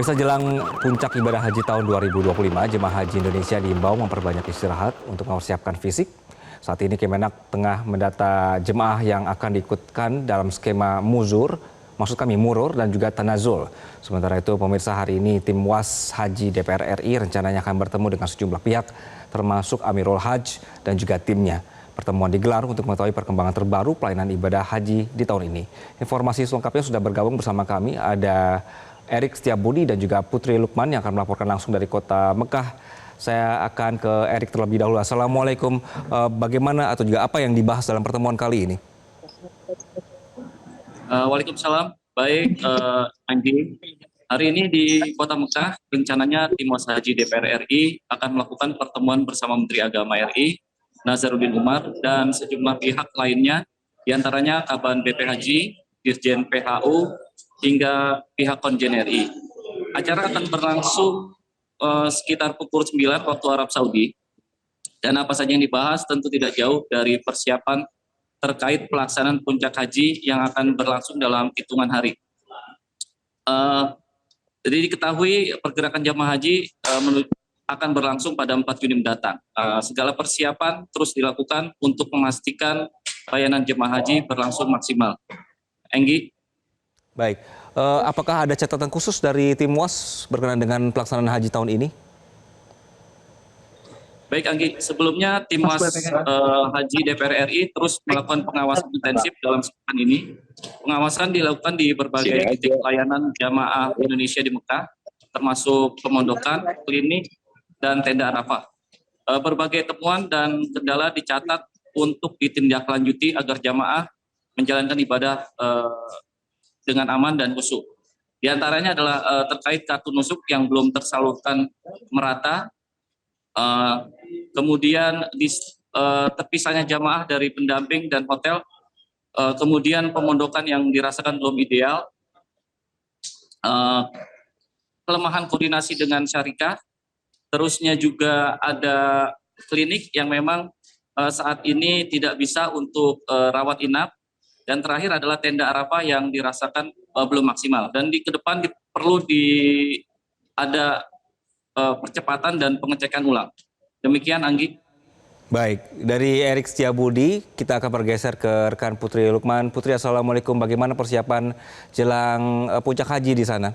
Pemirsa, jelang puncak ibadah haji tahun 2025, jemaah haji Indonesia diimbau memperbanyak istirahat untuk mempersiapkan fisik. Saat ini Kemenak tengah mendata jemaah yang akan diikutkan dalam skema murur dan juga tanazul. Sementara itu pemirsa, hari ini tim WAS Haji DPR RI rencananya akan bertemu dengan sejumlah pihak termasuk Amirul Hajj dan juga timnya. Pertemuan digelar untuk mengetahui perkembangan terbaru pelayanan ibadah haji di tahun ini. Informasi selengkapnya sudah bergabung bersama kami, ada Erik Setiabudi dan juga Putri Lukman yang akan melaporkan langsung dari kota Mekah. Saya akan ke Erik terlebih dahulu. Assalamualaikum. Bagaimana atau juga apa yang dibahas dalam pertemuan kali ini? Waalaikumsalam. Baik, Anggi. Hari ini di Kota Mekah, rencananya tim WAS Haji DPR RI akan melakukan pertemuan bersama Menteri Agama RI, Nazaruddin Umar, dan sejumlah pihak lainnya, diantaranya Kaban BP Haji, Dirjen PHU, hingga pihak Konjen RI. Acara akan berlangsung sekitar pukul 9 waktu Arab Saudi, dan apa saja yang dibahas tentu tidak jauh dari persiapan terkait pelaksanaan puncak haji yang akan berlangsung dalam hitungan hari. Jadi diketahui pergerakan jamaah haji akan berlangsung pada 4 Juni mendatang. Segala persiapan terus dilakukan untuk memastikan layanan jemaah haji berlangsung maksimal. Enggi? Baik, apakah ada catatan khusus dari tim WAS berkenaan dengan pelaksanaan haji tahun ini? Baik, Anggi, sebelumnya tim WAS Haji DPR RI terus melakukan pengawasan intensif dalam sepekan ini. Pengawasan dilakukan di berbagai titik pelayanan jamaah Indonesia di Mekah, termasuk pemondokan, klinik, dan tenda Arafah. Berbagai temuan dan kendala dicatat untuk ditindaklanjuti agar jamaah menjalankan ibadah dengan aman dan khusyuk. Di antaranya adalah terkait kartu nusuk yang belum tersalurkan merata, kemudian terpisahnya jamaah dari pendamping dan hotel, kemudian pemondokan yang dirasakan belum ideal, kelemahan koordinasi dengan syarikah, terusnya juga ada klinik yang memang saat ini tidak bisa untuk rawat inap, dan terakhir adalah tenda Arafah yang dirasakan belum maksimal. Dan ke depan perlu ada percepatan dan pengecekan ulang. Demikian, Anggi. Baik, dari Erik Setiabudi kita akan bergeser ke rekan Putri Lukman. Putri, assalamualaikum. Bagaimana persiapan jelang puncak haji di sana?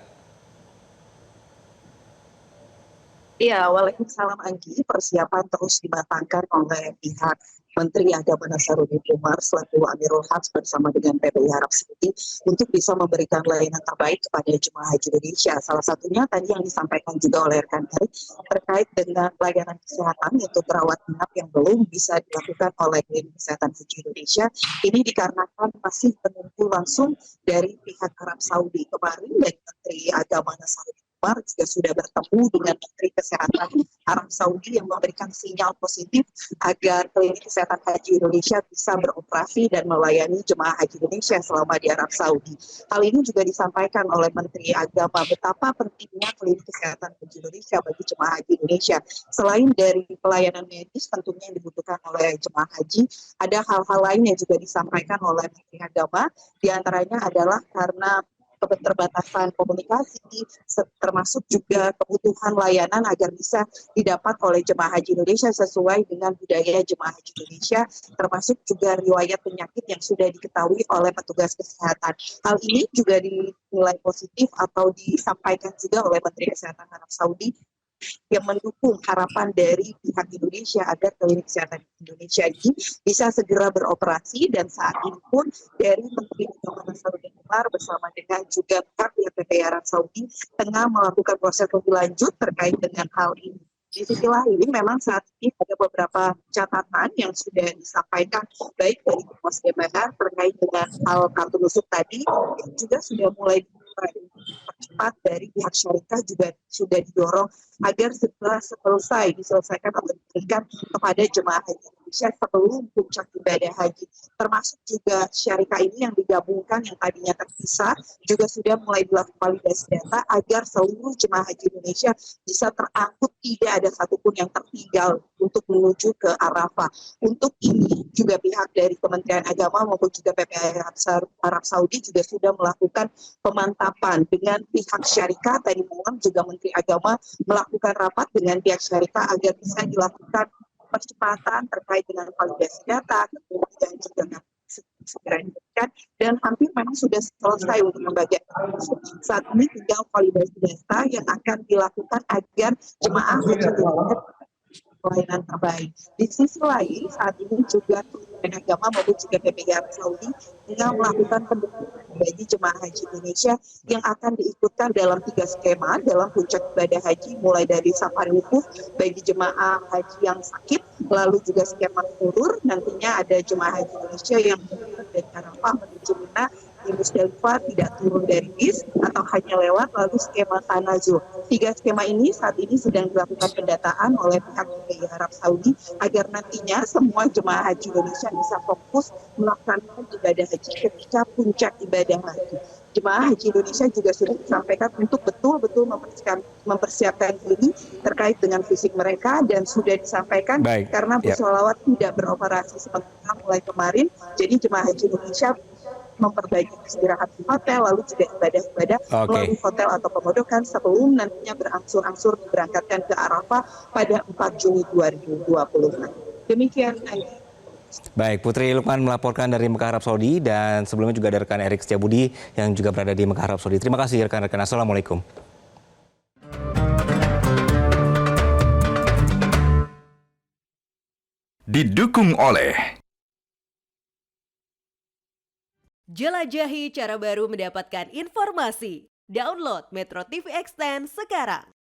Iya, waalaikumsalam Anggi. Persiapan terus dimatangkan oleh pihak Menteri Agama Nazaruddin Umar selaku Amirul Hajj bersama dengan PPI Arab Saudi untuk bisa memberikan layanan terbaik kepada jemaah haji Indonesia. Salah satunya tadi yang disampaikan juga oleh rekan Erik terkait dengan layanan kesehatan yaitu perawat inap yang belum bisa dilakukan oleh Klinik Kesehatan Haji Indonesia. Ini dikarenakan masih menunggu langsung dari pihak Arab Saudi. Kemarin dari Menteri Agama Nazaruddin Umar juga sudah bertemu dengan Menteri Kesehatan Arab Saudi yang memberikan sinyal positif agar Klinik Kesehatan Haji Indonesia bisa beroperasi dan melayani jemaah haji Indonesia selama di Arab Saudi. Hal ini juga disampaikan oleh Menteri Agama betapa pentingnya Klinik Kesehatan Haji Indonesia bagi jemaah haji Indonesia. Selain dari pelayanan medis tentunya yang dibutuhkan oleh jemaah haji, ada hal-hal lain yang juga disampaikan oleh Menteri Agama, diantaranya adalah karena keterbatasan komunikasi, termasuk juga kebutuhan layanan agar bisa didapat oleh jemaah haji Indonesia sesuai dengan budaya jemaah haji Indonesia, termasuk juga riwayat penyakit yang sudah diketahui oleh petugas kesehatan. Hal ini juga dinilai positif atau disampaikan juga oleh Menteri Kesehatan Arab Saudi yang mendukung harapan dari pihak Indonesia agar Klinik Kesehatan Indonesia ini bisa segera beroperasi. Dan saat ini pun dari Menteri Agama Nazaruddin Umar bersama dengan juga pihak PPI Arab Saudi tengah melakukan proses lebih lanjut terkait dengan hal ini. Di sisi lain, memang saat ini ada beberapa catatan yang sudah disampaikan baik dari Pos DPR terkait dengan hal kartu nusuk tadi, yang juga sudah mulai percepat dari pihak syarikat juga sudah didorong agar segera selesai diselesaikan atau diberikan kepada jemaah haji Indonesia sebelum puncak ibadah haji. Termasuk juga syarikat ini yang digabungkan yang tadinya terpisah juga sudah mulai dilakukan validasi data agar seluruh jemaah haji Indonesia bisa terangkut, tidak ada satupun yang tertinggal untuk menuju ke Arafah. Untuk ini juga pihak dari Kementerian Agama maupun juga PPI Arab Saudi juga sudah melakukan pemantauan kapan dengan pihak syarikat. Tadi malam juga Menteri Agama melakukan rapat dengan pihak syarikat agar bisa dilakukan percepatan terkait dengan validasi data, kemudian juga segera diberikan, dan hampir memang sudah selesai untuk pembagian. Saat ini tinggal validasi data yang akan dilakukan agar jemaah haji Indonesia pelayanan terbaik. Di sisi lain, saat ini juga Kementerian Agama maupun juga PPI Arab Saudi tinggal melakukan pendaftaran bagi jemaah haji Indonesia yang akan diikutkan dalam 3 skema dalam puncak ibadah haji, mulai dari safari wukuf bagi jemaah haji yang sakit, lalu juga skema ulur, nantinya ada jemaah haji Indonesia yang berangkat dari Arafah menuju Mina di Musdalifah tidak turun dari bis atau hanya lewat, lalu skema tanazul. 3 skema ini saat ini sedang dilakukan pendataan oleh pihak PPI Arab Saudi agar nantinya semua jemaah haji Indonesia bisa fokus melaksanakan ibadah haji ketika puncak ibadah haji. Jemaah haji Indonesia juga sudah disampaikan untuk betul-betul mempersiapkan diri terkait dengan fisik mereka, dan sudah disampaikan karena bus sholawat tidak beroperasi sementara mulai kemarin, jadi jemaah haji Indonesia memperbaiki istirahat di hotel, lalu juga ibadah-ibadah melalui hotel atau pemodokan sebelum nantinya berangsur-angsur diberangkatkan ke Arafah pada 4 Juni 2020. Demikian, Andi. Baik, Putri Lukman melaporkan dari Mekah, Arab Saudi, dan sebelumnya juga ada rekan Erik Setiabudi yang juga berada di Mekah, Arab Saudi. Terima kasih rekan-rekan. Assalamualaikum. Didukung oleh jelajahi cara baru mendapatkan informasi. Download Metro TV Extend sekarang.